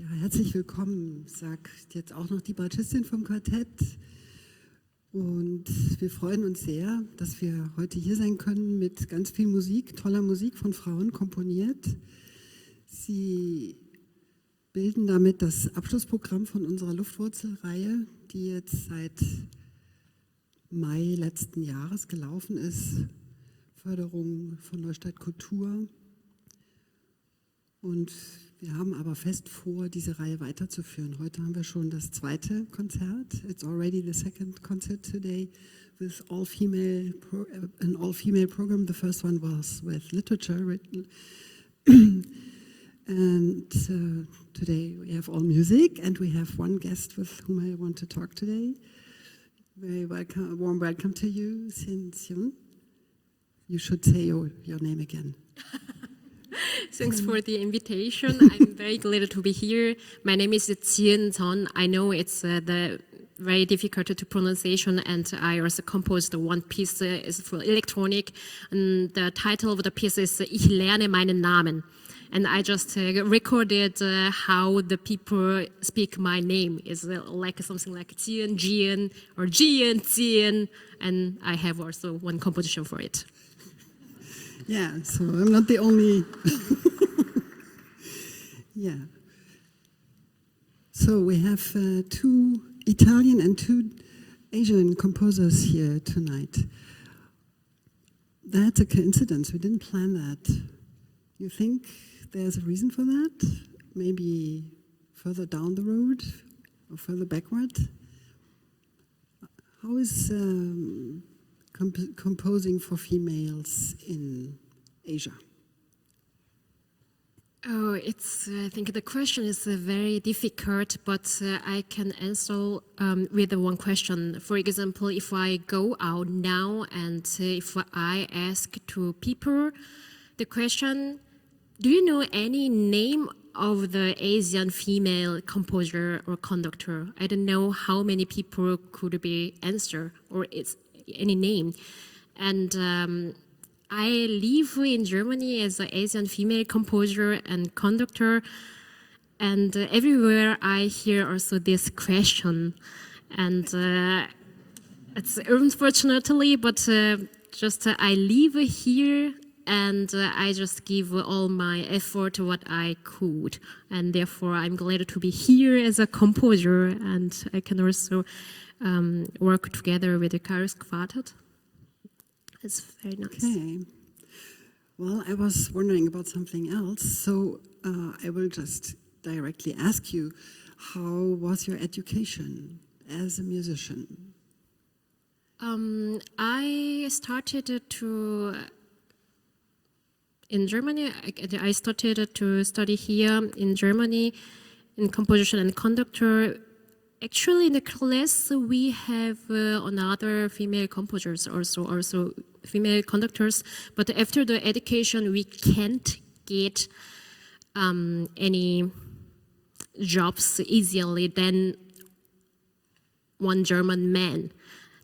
Ja, herzlich willkommen, sagt jetzt auch noch die Bratschistin vom Quartett. Und wir freuen uns sehr, dass wir heute hier sein können mit ganz viel Musik, toller Musik von Frauen komponiert. Sie bilden damit das Abschlussprogramm von unserer Luftwurzelreihe, die jetzt seit Mai letzten Jahres gelaufen ist. Förderung von Neustadt Kultur. Und wir haben aber fest vor, diese Reihe weiterzuführen. Heute haben wir schon das zweite Konzert. It's already the second concert today with an all-female program. The first one was with literature written. And today we have all music, and we have one guest with whom I want to talk today. Very welcome, a warm welcome to you, Jieun. You should say your name again. Thanks for the invitation. I'm very glad to be here. My name is Jieun. I know it's the very difficult to pronunciation, and I also composed one piece is for electronic, and the title of the piece is Ich lerne meinen Namen. And I just recorded how the people speak my name. It's like something like Jieun, or Jieun, and I have also one composition for it. Yeah, so I'm not the only. Yeah. So we have two Italian and two Asian composers here tonight. That's a coincidence. We didn't plan that. You think there's a reason for that? Maybe further down the road or further backward? How is composing for females in Asia? Oh, I think the question is very difficult, but I can answer with one question. For example, if I go out now and if I ask to people the question, do you know any name of the Asian female composer or conductor? I don't know how many people could be answer or it's any name. And I live in Germany as an Asian female composer and conductor, and everywhere I hear also this question. And it's unfortunately, but just I live here and I just give all my effort what I could. And therefore I'm glad to be here as a composer, and I can also work together with the Chorus Quartet. It's very nice. Okay. Well, I was wondering about something else, so I will just directly ask you, how was your education as a musician? I started in Germany. I started to study here in Germany in composition and conductor. Actually, in the class, we have another female composers, also female conductors. But after the education, we can't get any jobs easily than one German man.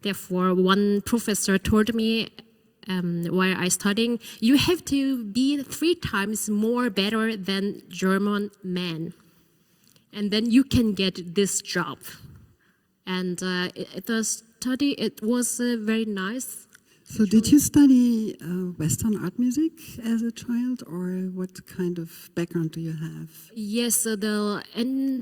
Therefore, one professor told me while I studying, you have to be 3 times more better than German man. And then you can get this job. And the study, it was very nice. So did you study Western art music as a child, or what kind of background do you have? Yes, in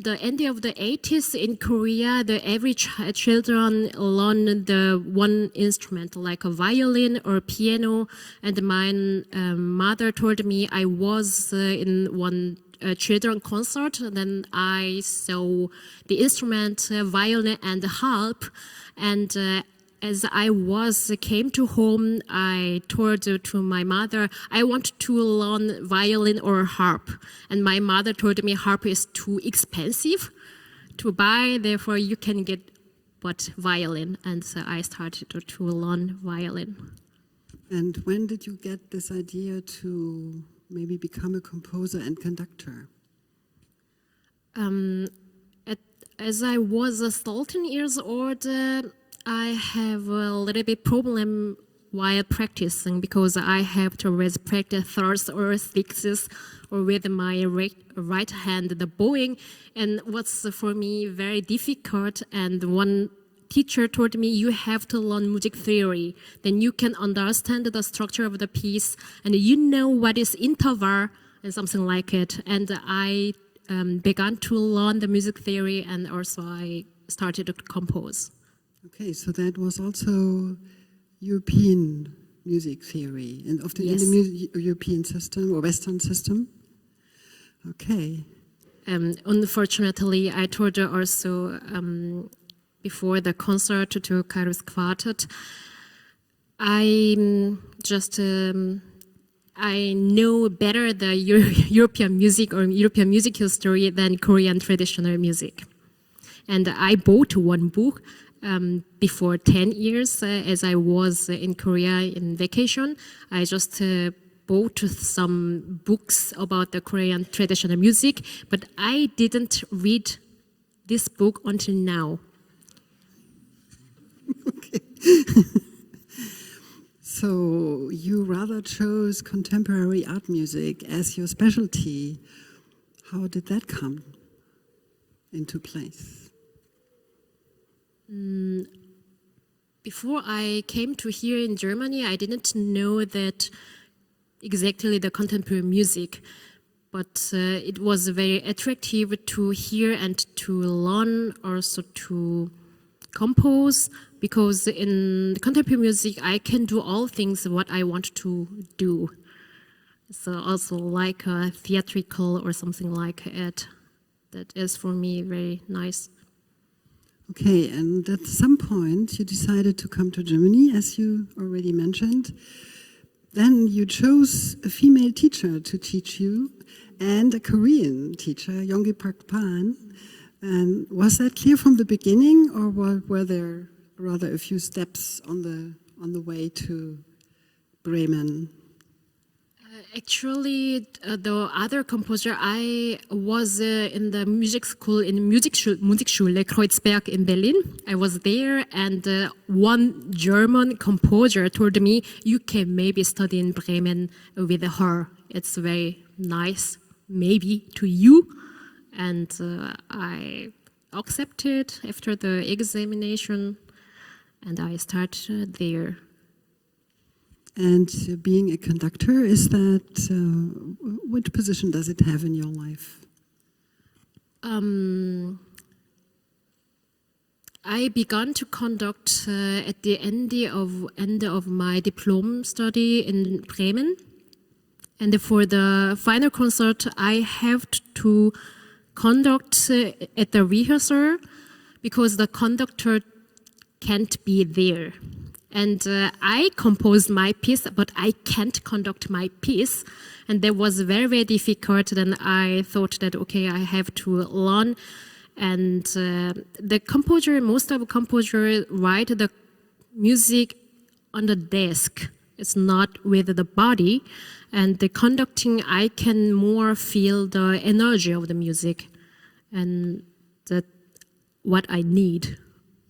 the end of the 80s in Korea, every children learn the one instrument, like a violin or piano. And my mother told me I was in one children concert. Then I saw the instrument, violin and harp, and as I came to home, I told to my mother, I want to learn violin or harp. And my mother told me harp is too expensive to buy, therefore you can get but violin. And so I started to learn violin. And when did you get this idea to maybe become a composer and conductor? As I was 13 years old, I have a little bit problem while practicing because I have to always practice thirds or sixes or with my right hand the bowing. And what's for me very difficult, and one teacher told me you have to learn music theory, then you can understand the structure of the piece and you know what is interval and something like it. And I began to learn the music theory, and also I started to compose. Okay, so that was also European music theory and often Yes. in the European system or Western system. Okay. Unfortunately, I told her also before the concert to Kairos Quartet, I know better the European music or European music history than Korean traditional music. And I bought one book before 10 years as I was in Korea in vacation. I just bought some books about the Korean traditional music, but I didn't read this book until now. Okay. So you rather chose contemporary art music as your specialty. How did that come into place? Before I came to here in Germany, I didn't know that exactly the contemporary music, but it was very attractive to hear and to learn, also to compose, because in contemporary music I can do all things what I want to do. So also like a theatrical or something like it. That is for me very nice. Okay, and at some point you decided to come to Germany, as you already mentioned. Then you chose a female teacher to teach you and a Korean teacher, Yonggi Park Pan. And was that clear from the beginning, or were there rather a few steps on the way to Bremen? Actually, the other composer, I was in the music school in Musikschule Kreuzberg in Berlin. I was there, and one German composer told me, you can maybe study in Bremen with her. It's very nice, maybe to you. And I accepted after the examination, and I started there. And being a conductor, is that, which position does it have in your life? I began to conduct at the end of my diploma study in Bremen. And for the final concert, I have to conduct at the rehearsal because the conductor can't be there. And I composed my piece, but I can't conduct my piece. And that was very, very difficult. Then I thought that, okay, I have to learn. And the composer, most of the composers write the music on the desk. It's not with the body. And the conducting, I can more feel the energy of the music. And that's what I need.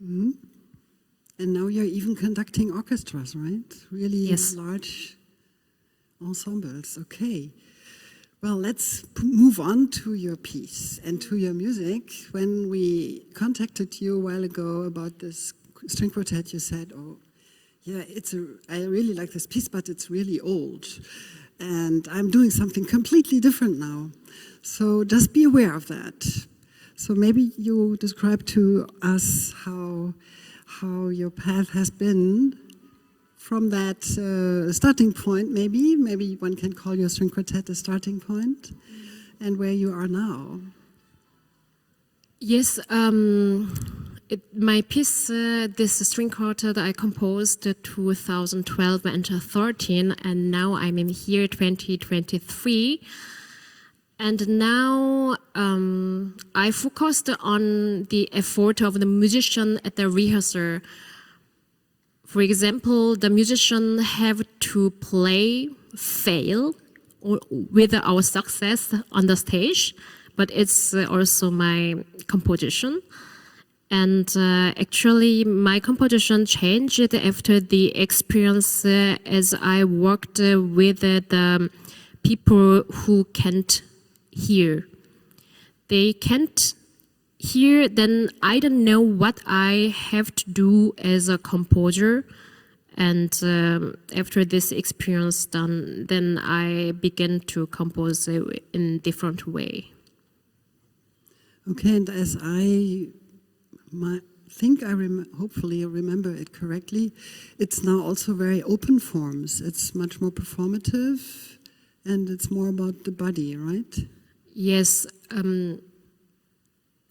Mm-hmm. And now you're even conducting orchestras, right? Really Yes. large ensembles. Okay. Well, let's move on to your piece and to your music. When we contacted you a while ago about this string quartet, you said, oh, yeah, I really like this piece, but it's really old. And I'm doing something completely different now. So just be aware of that. So maybe you describe to us how your path has been from that starting point, maybe one can call your string quartet a starting point, and where you are now. Yes, my piece, this string quartet, I composed 2012 and 2013, and now I'm in here 2023. And now I focused on the effort of the musician at the rehearsal. For example, the musician have to play, fail with our success on the stage, but it's also my composition. And actually, my composition changed after the experience as I worked with the people who can't hear. They can't hear, then I don't know what I have to do as a composer. And after this experience done, then I began to compose in different way. Okay, and as hopefully I remember it correctly, it's now also very open forms. It's much more performative, and it's more about the body, right? Yes.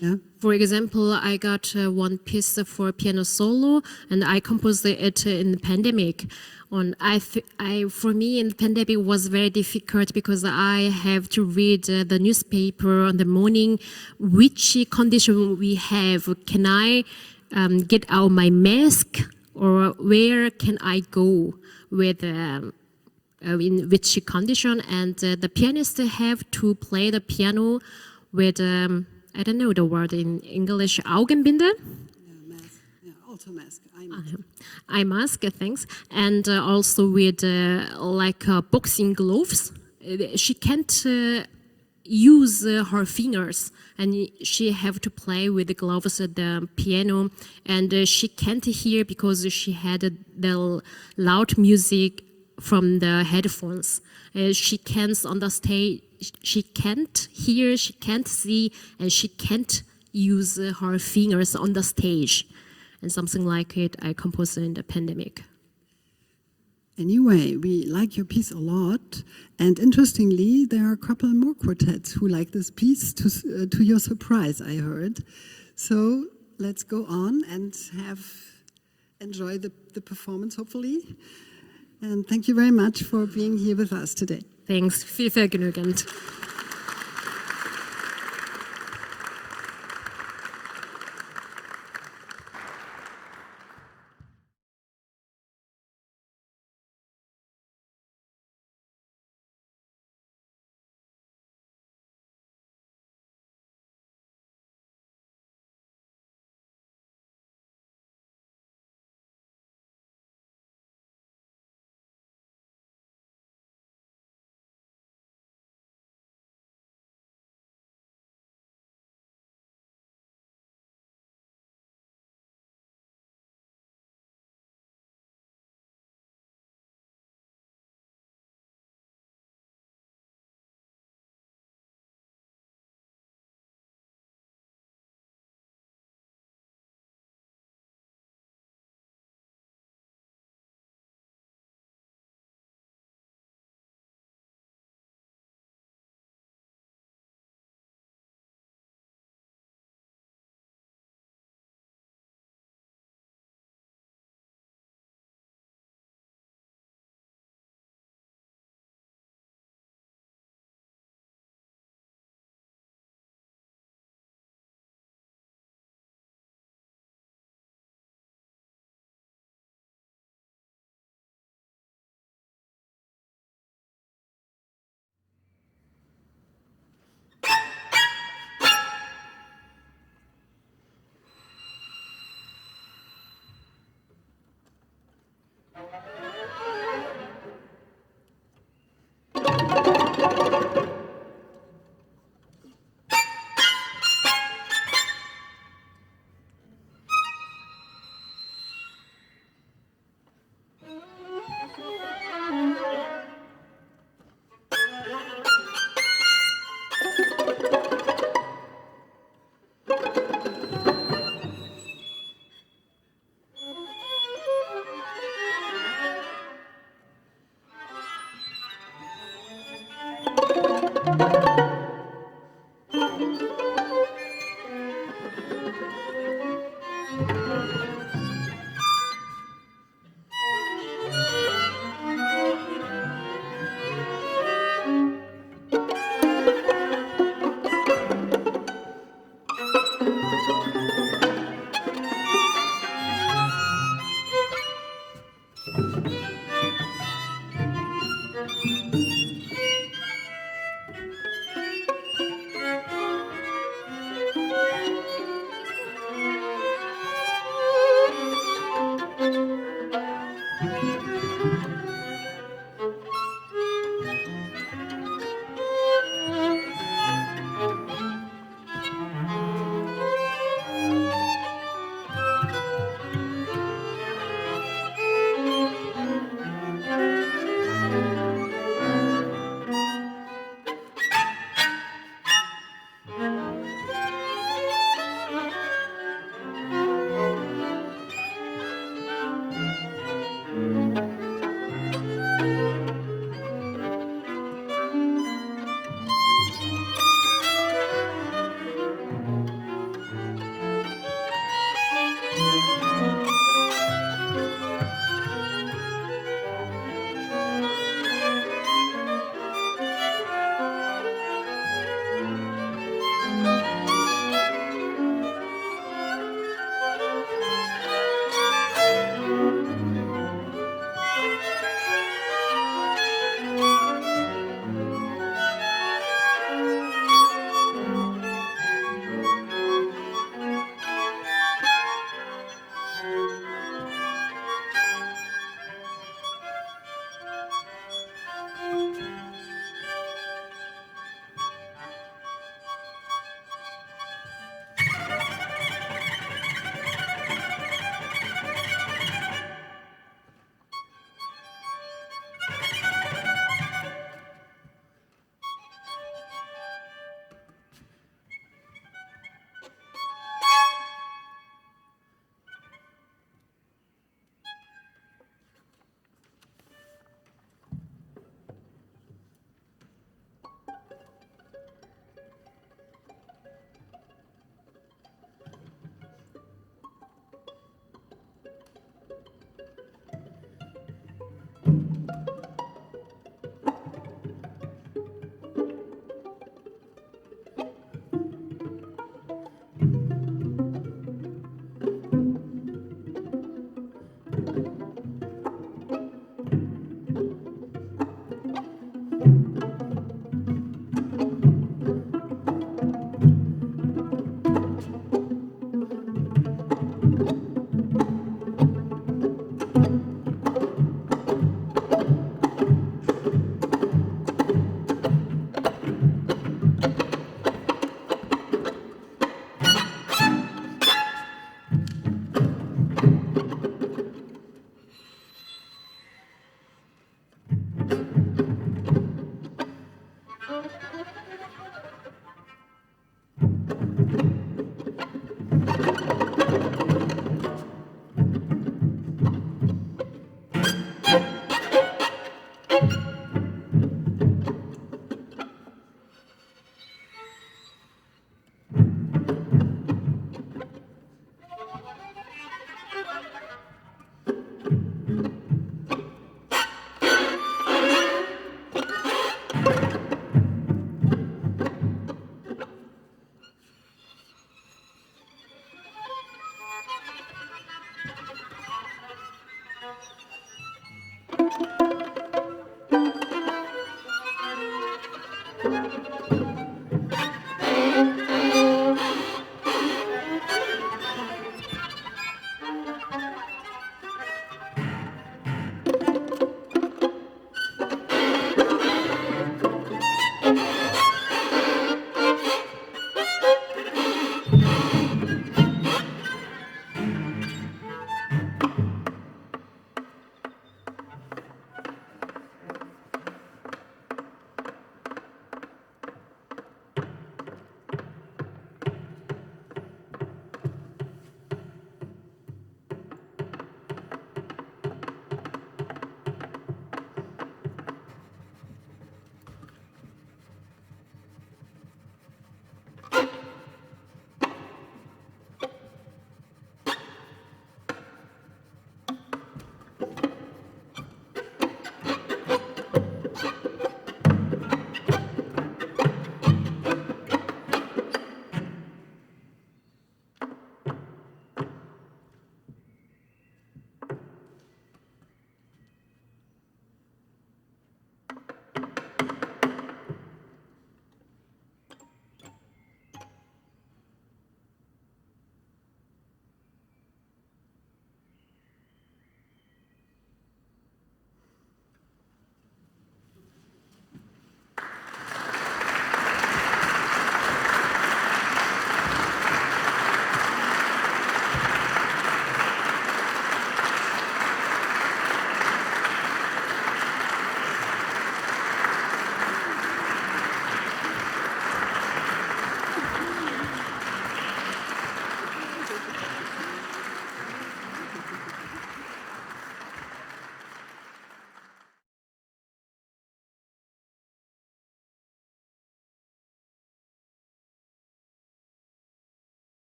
Yeah. For example, I got one piece for piano solo, and I composed it in the pandemic. For me, in the pandemic was very difficult because I have to read the newspaper on the morning. Which condition we have? Can I get out my mask, or where can I go with? In which condition? And the pianist have to play the piano with. I don't know the word in English, Augenbinde? Yeah, mask. Yeah, also mask. Eye mask, thanks. And also with boxing gloves. She can't use her fingers, and she have to play with the gloves at the piano. And she can't hear because she had the loud music from the headphones. She can't understand. She can't hear, she can't see, and she can't use her fingers on the stage. And something like it I composed in the pandemic. Anyway, we like your piece a lot. And interestingly, there are a couple more quartets who like this piece, to your surprise, I heard. So let's go on and enjoy the performance, hopefully. And thank you very much for being here with us today. Thanks, viel Vergnügen.